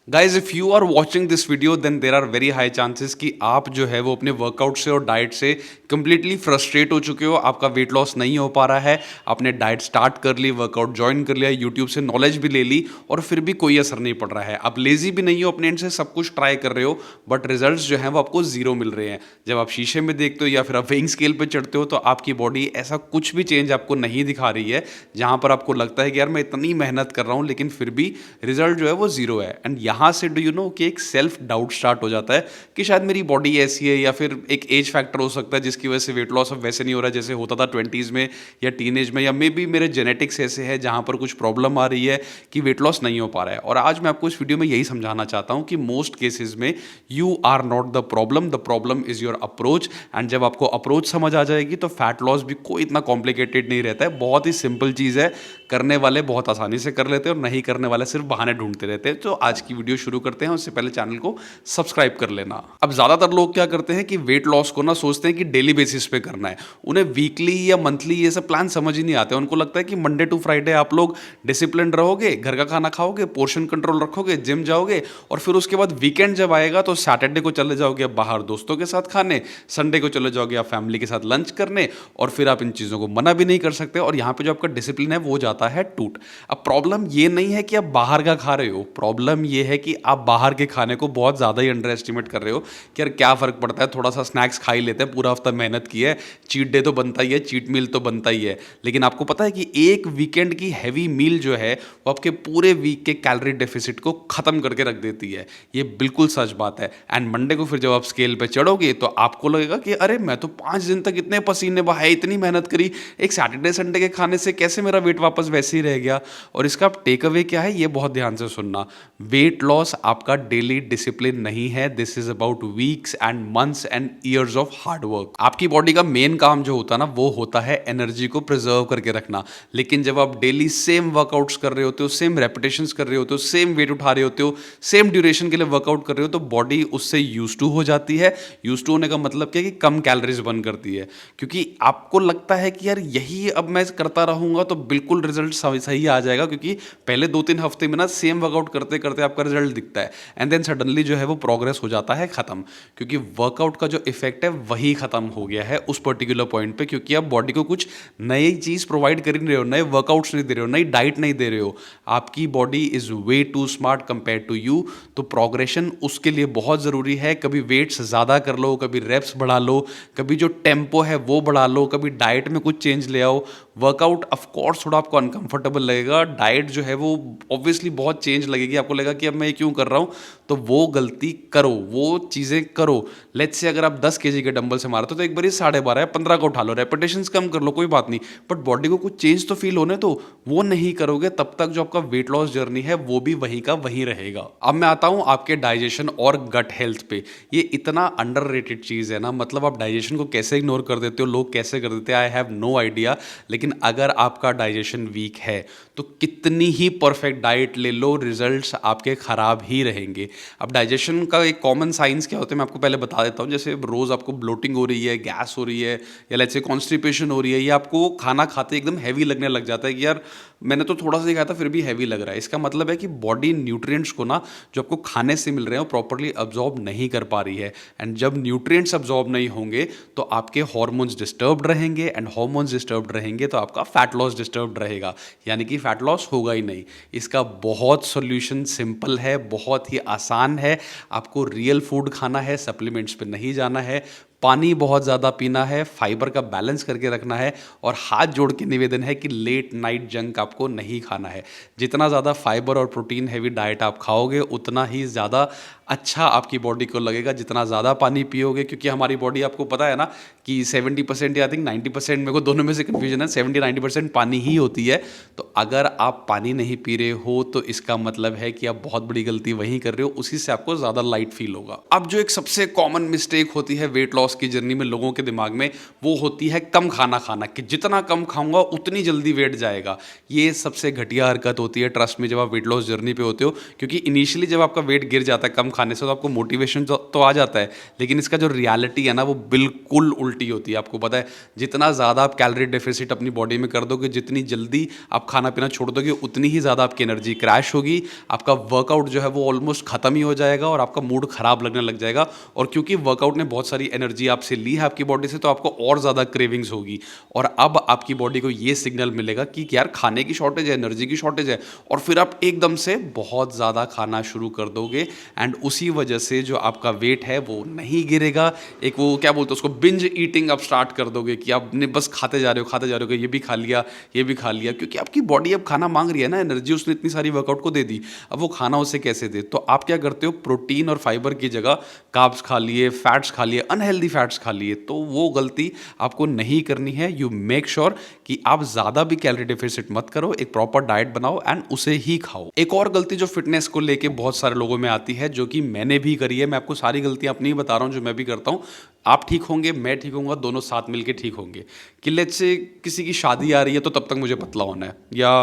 Guys if you are watching this video then there are very high chances कि आप जो है वो अपने वर्कआउट से और डाइट से कंप्लीटली फ्रस्ट्रेट हो चुके हो। आपका वेट लॉस नहीं हो पा रहा है, आपने डाइट स्टार्ट कर ली, वर्कआउट ज्वाइन कर लिया, यूट्यूब से नॉलेज भी ले ली और फिर भी कोई असर नहीं पड़ रहा है। आप लेजी भी नहीं हो, अपने एंड से सब कुछ ट्राई कर रहे हो बट रिजल्ट्स जो हैं वो आपको जीरो मिल रहे हैं। जब आप शीशे में देखते हो या फिर आप वेइंग स्केल पे चढ़ते हो तो आपकी बॉडी ऐसा कुछ भी चेंज आपको नहीं दिखा रही है जहां पर आपको लगता है कि यार मैं इतनी मेहनत कर रहा हूं लेकिन फिर भी रिजल्ट जो है वो जीरो है। एंड यहां से डू यू नो कि एक सेल्फ डाउट स्टार्ट हो जाता है कि शायद मेरी बॉडी ऐसी है या फिर एक एज फैक्टर हो सकता है जिसकी वजह से वेट लॉस अब वैसे नहीं हो रहा है जैसे होता था 20s में या टीनेज में, या मे बी मेरे जेनेटिक्स ऐसे है जहां पर कुछ प्रॉब्लम आ रही है कि वेट लॉस नहीं हो पा रहा है। और आज मैं आपको इस वीडियो में यही समझाना चाहता हूं कि मोस्ट केसेस में you are not the problem is your approach. And जब आपको अप्रोच समझ आ जाएगी तो फैट लॉस भी कोई इतना कॉम्प्लिकेटेड नहीं रहता है, बहुत ही सिंपल चीज़ है। करने वाले बहुत आसानी से कर लेते हैं और नहीं करने वाले सिर्फ बहाने ढूंढते रहते हैं। तो आज की वीडियो शुरू करते हैं, उससे पहले चैनल को सब्सक्राइब कर लेना। अब ज्यादातर लोग क्या करते हैं कि वेट लॉस को ना सोचते हैं कि डेली बेसिस पे करना है, उन्हें वीकली या मंथली ये सब प्लान समझ ही नहीं आते। उनको लगता है कि मंडे टू फ्राइडे आप लोग डिसिप्लिन रहोगे, घर का खाना खाओगे, पोर्शन कंट्रोल रखोगे, जिम जाओगे और फिर उसके बाद वीकेंड जब आएगा तो सैटरडे को चले जाओगे आप बाहर दोस्तों के साथ खाने, संडे को चले जाओगे आप फैमिली के साथ लंच करने और फिर आप इन चीज़ों को मना भी नहीं कर सकते और यहाँ पे जो आपका डिसिप्लिन है वो जाता है टूट। अब प्रॉब्लम ये नहीं है कि आप बाहर का खा रहे हो, प्रॉब्लम ये है कि आप बाहर के खाने को बहुत ज़्यादा ही अंडर एस्टिमेट कर रहे हो कि यार क्या फ़र्क पड़ता है, थोड़ा सा स्नैक्स खा ही लेते हैं, पूरा हफ्ता मेहनत की है, चीट डे तो बनता ही है, चीट मील तो बनता ही है। लेकिन आपको पता है कि एक वीकेंड की हैवी मील जो है वो आपके पूरे वीक के कैलोरी डेफिसिट को ख़त्म करके रख देती है। ये बिल्कुल सच बात है। एंड मंडे को फिर जब आप स्केल पे चढ़ोगे तो आपको लगेगा कि अरे मैं तो 5 दिन तक इतने पसीने बहाए, इतनी मेहनत करी, एक सैटरडे संडे के खाने से कैसे मेरा वेट वापस वैसे ही रह गया। और इसका टेक अवे क्या है ये बहुत ध्यान से सुनना। वेट लॉस आपका डेली डिसिप्लिन नहीं है, this is about weeks and months and years of hard work. आपकी बॉडी का मेन काम जो होता है ना वो होता है एनर्जी को प्रिजर्व करके रखना। लेकिन जब आप डेली सेम वर्कआउट्स कर रहे होते हो, सेम रेपिटेशंस कर रहे होते हो, सेम वेट उठा रहे होते हो, सेम ड्यूरेशन के लिए वर्कआउट कर रहे हो तो बॉडी उससे यूज टू हो जाती है। यूज टू होने का मतलब क्या है कि कम कैलोरीज बर्न करती है, क्योंकि आपको लगता है कि यार यही अब मैं करता रहूंगा तो बिल्कुल रिजल्ट सही आ जाएगा, क्योंकि पहले 2-3 हफ्ते में ना सेम वर्कआउट करते करते आपका रिजल्ट दिखता है एंड देन सडनली जो है वो प्रोग्रेस हो जाता है खत्म, क्योंकि वर्कआउट का जो इफेक्ट है वही खत्म हो गया है उस पर्टिकुलर पॉइंट पे, क्योंकि आप बॉडी को कुछ नई चीज प्रोवाइड कर नहीं रहे हो, नए वर्कआउट्स नहीं दे रहे हो, नई डाइट नहीं दे रहे हो। आपकी body is way too smart compare to you. तो प्रोग्रेशन उसके लिए बहुत जरूरी है। कभी वेट्स ज्यादा कर लो, कभी रेप्स बढ़ा लो, कभी जो टेम्पो है वो बढ़ा लो, कभी डाइट में कुछ चेंज ले आओ। वर्कआउट ऑफ कोर्स थोड़ा आपको अनकंफर्टेबल लगेगा, डाइट जो है वो ऑब्वियसली बहुत चेंज लगेगी, आपको लगेगा कि अब मैं ये क्यों कर रहा हूँ। तो वो गलती करो, वो चीज़ें करो। लेट्स से अगर आप 10 केजी के डंबल से मारते हो तो एक बार 12.5 या 15 का उठा लो, रेपिटेशंस कम कर लो, कोई बात नहीं, बट बॉडी को कुछ चेंज तो फील होने तो वो नहीं करोगे तब तक जो आपका वेट लॉस जर्नी है वो भी वहीं का वहीं रहेगा। अब मैं आता हूँ आपके डाइजेशन और गट हेल्थ पे। ये इतना अंडररेटेड चीज़ है ना, मतलब आप डाइजेशन को कैसे इग्नोर कर देते हो, लोग कैसे कर देते हैं, आई हैव नो आइडिया। लेकिन अगर आपका डाइजेशन वीक है तो कितनी ही परफेक्ट डाइट ले लो, रिजल्ट्स आपके खराब ही रहेंगे। अब डाइजेशन का एक कॉमन साइंस क्या होता है मैं आपको पहले बता देता हूँ। जैसे रोज आपको ब्लोटिंग हो रही है, गैस हो रही है, या लेट्स से कॉन्स्टिपेशन हो रही है, या आपको खाना खाते एकदम हैवी लगने लग जाता है कि यार मैंने तो थोड़ा सा ही खाया था फिर भी हैवी लग रहा है, इसका मतलब है कि बॉडी न्यूट्रिएंट्स को ना जो आपको खाने से मिल रहे हैं वो प्रॉपर्ली अब्जॉर्ब नहीं कर पा रही है। एंड जब न्यूट्रिएंट्स अब्जॉर्ब नहीं होंगे तो आपके हॉर्मोन्स डिस्टर्ब्ड रहेंगे, एंड हॉर्मोन्स डिस्टर्ब्ड रहेंगे तो आपका फैट लॉस डिस्टर्ब्ड रहेगा, यानी कि फैट लॉस होगा ही नहीं। इसका बहुत सॉल्यूशन सिंपल है, बहुत ही आसान है। आपको रियल फूड खाना है, सप्लीमेंट्स पे नहीं जाना है, पानी बहुत ज़्यादा पीना है, फाइबर का बैलेंस करके रखना है, और हाथ जोड़ के निवेदन है कि लेट नाइट जंक आपको नहीं खाना है। जितना ज़्यादा फाइबर और प्रोटीन हैवी डाइट आप खाओगे उतना ही ज़्यादा अच्छा आपकी बॉडी को लगेगा, जितना ज़्यादा पानी पियोगे, क्योंकि हमारी बॉडी आपको पता है ना कि 70% या आई थिंक 90%, मेरे को दोनों में से कन्फ्यूजन है, 70-90% पानी ही होती है। तो अगर आप पानी नहीं पी रहे हो तो इसका मतलब है कि आप बहुत बड़ी गलती वहीं कर रहे हो, उसी से आपको ज़्यादा लाइट फील होगा। अब जो एक सबसे कॉमन मिस्टेक होती है वेट लॉस की जर्नी में लोगों के दिमाग में, वो होती है कम खाना खाना, कि जितना कम खाऊंगा उतनी जल्दी वेट जाएगा। ये सबसे घटिया हरकत होती है ट्रस्ट में जब आप वेट लॉस जर्नी पे होते हो, क्योंकि इनिशियली जब आपका वेट गिर जाता है कम खाने से तो आपको मोटिवेशन तो आ जाता है, लेकिन इसका जो रियलिटी है ना वो बिल्कुल उल्टी होती है। आपको पता है जितना ज़्यादा आप कैलोरी डेफिसिट अपनी बॉडी में कर दोगे, जितनी जल्दी आप खाना पीना छोड़ दोगे उतनी ही ज़्यादा आपकी एनर्जी क्रैश होगी, आपका वर्कआउट जो है वो ऑलमोस्ट ख़त्म ही हो जाएगा और आपका मूड ख़राब लगने लग जाएगा। और क्योंकि वर्कआउट ने बहुत सारी एनर्जी आपसे ली है आपकी बॉडी से, तो आपको और ज़्यादा क्रेविंग्स होगी और अब आपकी बॉडी को ये सिग्नल मिलेगा कि यार खाने की शॉर्टेज है, एनर्जी की शॉर्टेज है, और फिर आप एकदम से बहुत ज़्यादा खाना शुरू कर दोगे एंड उसी वजह से जो आपका वेट है वो नहीं गिरेगा। एक वो क्या बोलते हैं उसको, बिंज ईटिंग आप स्टार्ट कर दोगे कि आपने बस खाते जा रहे हो खाते जा रहे हो कि ये भी खा लिया ये भी खा लिया, क्योंकि आपकी बॉडी अब खाना मांग रही है ना, एनर्जी उसने इतनी सारी वर्कआउट को दे दी, अब वो खाना उसे कैसे दे। तो आप क्या करते हो, प्रोटीन और फाइबर की जगह कार्ब्स खा लिए, फैट्स खा लिए, अनहेल्दी फैट्स खा लिए। तो वो गलती आपको नहीं करनी है। यू मेक श्योर कि आप ज़्यादा भी कैलोरी डेफिसिट मत करो, एक प्रॉपर डाइट बनाओ एंड उसे ही खाओ। एक और गलती जो फिटनेस को लेके बहुत सारे लोगों में आती है, जो कि मैंने भी करी है, मैं आपको सारी गलतियां अपनी ही बता रहा हूं जो मैं भी करता हूं। आप ठीक होंगे, मैं ठीक होऊंगा, दोनों साथ मिलके ठीक होंगे। कि लेट्स से किसी की शादी आ रही है तो तब तक मुझे पतला होना है, या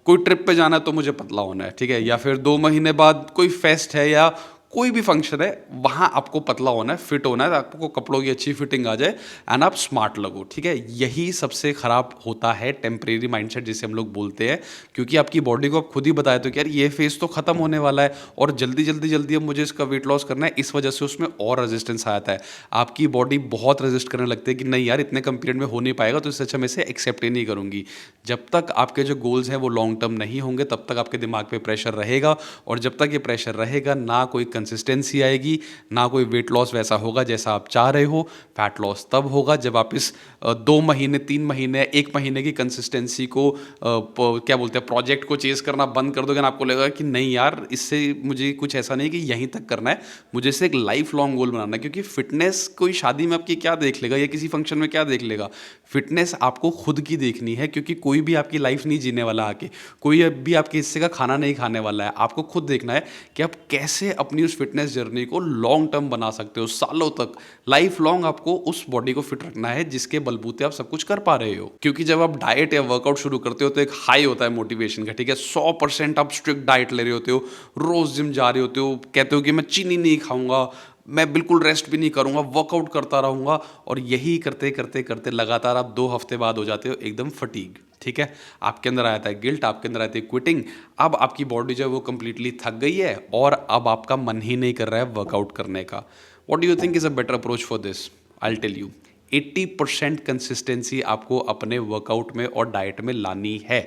कोई ट्रिप पे जाना है तो मुझे पतला होना है, ठीक है, या फिर 2 महीने बाद कोई फेस्ट है या कोई भी फंक्शन है, वहाँ आपको पतला होना है, फिट होना है, आपको कपड़ों की अच्छी फिटिंग आ जाए एंड आप स्मार्ट लगो, ठीक है। यही सबसे खराब होता है टेम्परेरी माइंडसेट जिसे हम लोग बोलते हैं, क्योंकि आपकी बॉडी को आप खुद ही बताए तो कि यार ये फेज तो खत्म होने वाला है और जल्दी जल्दी जल्दी अब मुझे इसका वेट लॉस करना है, इस वजह से उसमें और रेजिस्टेंस आ जाता है। आपकी बॉडी बहुत रेजिस्ट करने लगती है कि नहीं यार इतने कम पीरियड में हो नहीं पाएगा, तो इससे अच्छा मैं इसे एक्सेप्ट ही नहीं करूंगी। जब तक आपके जो गोल्स हैं वो लॉन्ग टर्म नहीं होंगे तब तक आपके दिमाग पे प्रेशर रहेगा, और जब तक ये प्रेशर रहेगा ना कोई कंसिस्टेंसी आएगी, ना कोई वेट लॉस वैसा होगा जैसा आप चाह रहे हो। फैट लॉस तब होगा जब आप इस 2 महीने 3 महीने 1 महीने की कंसिस्टेंसी को क्या बोलते हैं प्रोजेक्ट को चेज करना बंद कर दोगे ना, आपको लगेगा कि नहीं यार इससे मुझे कुछ ऐसा नहीं कि यहीं तक करना है, मुझे इसे एक लाइफ लॉन्ग गोल बनाना है। क्योंकि फिटनेस कोई शादी में आपकी क्या देख लेगा या किसी फंक्शन में क्या देख लेगा, फिटनेस आपको खुद की देखनी है, क्योंकि कोई भी आपकी लाइफ नहीं जीने वाला आके, कोई भी आपके हिस्से का खाना नहीं खाने वाला है। आपको खुद देखना है कि आप कैसे अपनी उस फिटनेस जर्नी को लॉन्ग टर्म बना सकते हो, सालों तक, लाइफ लॉन्ग आपको उस बॉडी को फिट रखना है जिसके बलबूते आप सब कुछ कर पा रहे हो। क्योंकि जब आप डाइट या वर्कआउट शुरू करते हो तो एक हाई होता है मोटिवेशन का, ठीक है, 100% आप स्ट्रिक्ट डाइट ले रहे होते हो, रोज जिम जा रहे होते हो, कहते हो कि मैं चीनी नहीं खाऊंगा, मैं बिल्कुल रेस्ट भी नहीं करूंगा, वर्कआउट करता रहूंगा, और यही करते करते करते लगातार आप 2 हफ्ते बाद हो जाते हो एकदम फटीग, ठीक है। आपके अंदर आया था गिल्ट, आपके अंदर आती है क्विटिंग, अब आपकी बॉडी जो है वो कंप्लीटली थक गई है और अब आपका मन ही नहीं कर रहा है वर्कआउट करने का। What do you think is a better approach for this? I will tell you, 80% consistency आपको अपने वर्कआउट में और डाइट में लानी है।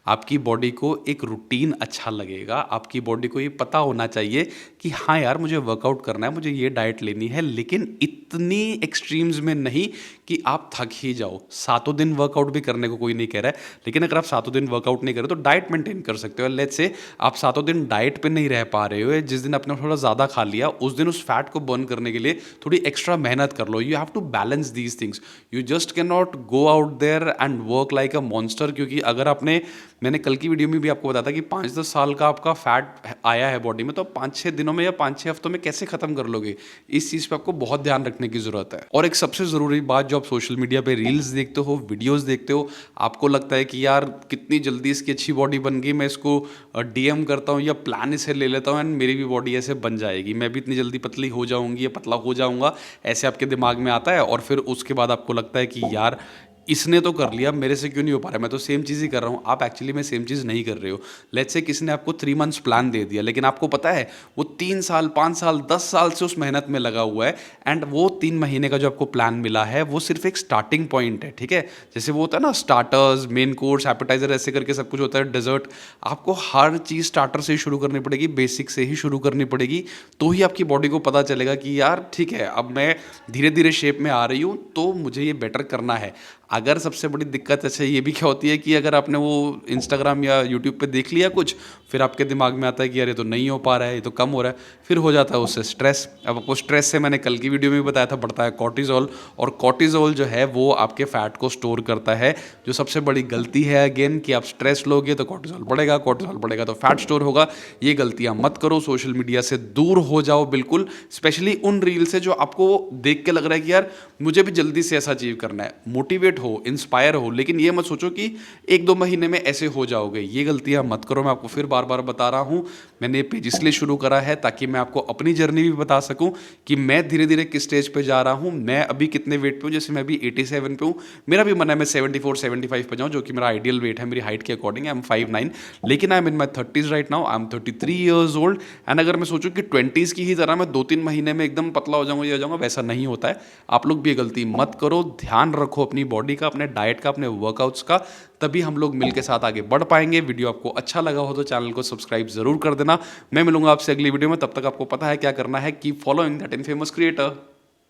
आपकी बॉडी को एक रूटीन अच्छा लगेगा, आपकी बॉडी को ये पता होना चाहिए कि हाँ यार मुझे वर्कआउट करना है, मुझे ये डाइट लेनी है, लेकिन इतनी एक्सट्रीम्स में नहीं कि आप थक ही जाओ। 7 दिन वर्कआउट भी करने को कोई नहीं कह रहा है, लेकिन अगर आप 7 दिन वर्कआउट नहीं कर रहे तो डाइट मेंटेन कर सकते हो। लेट्स से आप 7 दिन डाइट पे नहीं रह पा रहे हो, जिस दिन आपने थोड़ा ज़्यादा खा लिया उस दिन उस फैट को बर्न करने के लिए थोड़ी एक्स्ट्रा मेहनत कर लो। You have to balance these things, you just can not go out there and work like a monster. क्योंकि अगर आपने, मैंने कल की वीडियो में भी आपको बताया था कि 5-10 साल का आपका फैट आया है बॉडी में, तो 5-6 दिनों में या 5-6 हफ्तों में कैसे खत्म कर लोगे, इस चीज़ पे आपको बहुत ध्यान रखने की जरूरत है। और एक सबसे ज़रूरी बात, जो आप सोशल मीडिया पे रील्स देखते हो, वीडियोस देखते हो, आपको लगता है कि यार कितनी जल्दी इसकी अच्छी बॉडी बन गई, मैं इसको डीएम करता हूँ या प्लान इसे ले लेता हूँ एंड मेरी भी बॉडी ऐसे बन जाएगी, मैं भी इतनी जल्दी पतली हो जाऊंगी या पतला हो जाऊंगा, ऐसे आपके दिमाग में आता है। और फिर उसके बाद आपको लगता है कि यार इसने तो कर लिया, मेरे से क्यों नहीं हो पा रहा है, मैं तो सेम चीज़ ही कर रहा हूँ। आप एक्चुअली में सेम चीज़ नहीं कर रहे हो। लेट्स से किसी ने आपको 3 मंथ्स प्लान दे दिया, लेकिन आपको पता है वो 3 साल 5 साल 10 साल से उस मेहनत में लगा हुआ है, एंड वो 3 महीने का जो आपको प्लान मिला है वो सिर्फ एक स्टार्टिंग पॉइंट है, ठीक है। जैसे वो होता है ना स्टार्टर्स, मेन कोर्स, एपेटाइजर, ऐसे करके सब कुछ होता है, डेजर्ट। आपको हर चीज़ स्टार्टर से ही शुरू करनी पड़ेगी, बेसिक से ही शुरू करनी पड़ेगी, तो ही आपकी बॉडी को पता चलेगा कि यार ठीक है अब मैं धीरे धीरे शेप में आ रही हूँ, तो मुझे ये बेटर करना है। अगर सबसे बड़ी दिक्कत अच्छा ये भी क्या होती है कि अगर आपने वो इंस्टाग्राम या यूट्यूब पे देख लिया कुछ, फिर आपके दिमाग में आता है कि यार ये तो नहीं हो पा रहा है, ये तो कम हो रहा है, फिर हो जाता है उससे स्ट्रेस। अब आपको स्ट्रेस से मैंने कल की वीडियो में भी बताया था बढ़ता है कॉर्टिजोल, और कॉर्टिजोल जो है वो आपके फैट को स्टोर करता है। जो सबसे बड़ी गलती है अगेन कि आप स्ट्रेस लोगे तो कॉर्टिजोल बढ़ेगा, कॉर्टिजोल बढ़ेगा तो फैट स्टोर होगा। ये गलतियां मत करो, सोशल मीडिया से दूर हो जाओ बिल्कुल, स्पेशली उन रील से जो आपको देख के लग रहा है कि यार मुझे भी जल्दी से ऐसा अचीव करना है। मोटिवेट हो, इंस्पायर हो, लेकिन ये मत सोचो कि 1-2 महीने में ऐसे हो जाओगे। ये गलतियाँ मत करो, मैं आपको फिर बार-बार बता रहा हूँ। मैंने ये पेज इसलिए शुरू करा है ताकि मैं आपको अपनी जर्नी भी बता सकूँ कि मैं धीरे-धीरे किस स्टेज पे जा रहा हूँ, मैं अभी कितने वेट पे हूँ। जैसे मैं अभी 87 पे हूँ, मेरा भी मन है मैं 74-75 पे जाऊँ, जो कि मेरा आइडियल वेट है मेरी हाइट के अकॉर्डिंग। आई एम 5'9", लेकिन I am in my 30s right now. I am 33 years old and अगर मैं सोचूं कि 20s की ही तरह मैं 2-3 महीने में एकदम पतला हो जाऊंगा, ये हो जाऊंगा, वैसा नहीं होता है। आप लोग भी ये गलती मत करो, ध्यान रखो अपनी बॉडी का, अपने डाइट का, अपने वर्कआउट्स का, तभी हम लोग मिल के साथ आगे बढ़ पाएंगे। वीडियो आपको अच्छा लगा हो तो चैनल को सब्सक्राइब जरूर कर देना। मैं मिलूंगा आपसे अगली वीडियो में, तब तक आपको पता है क्या करना है। Keep following that infamous creator.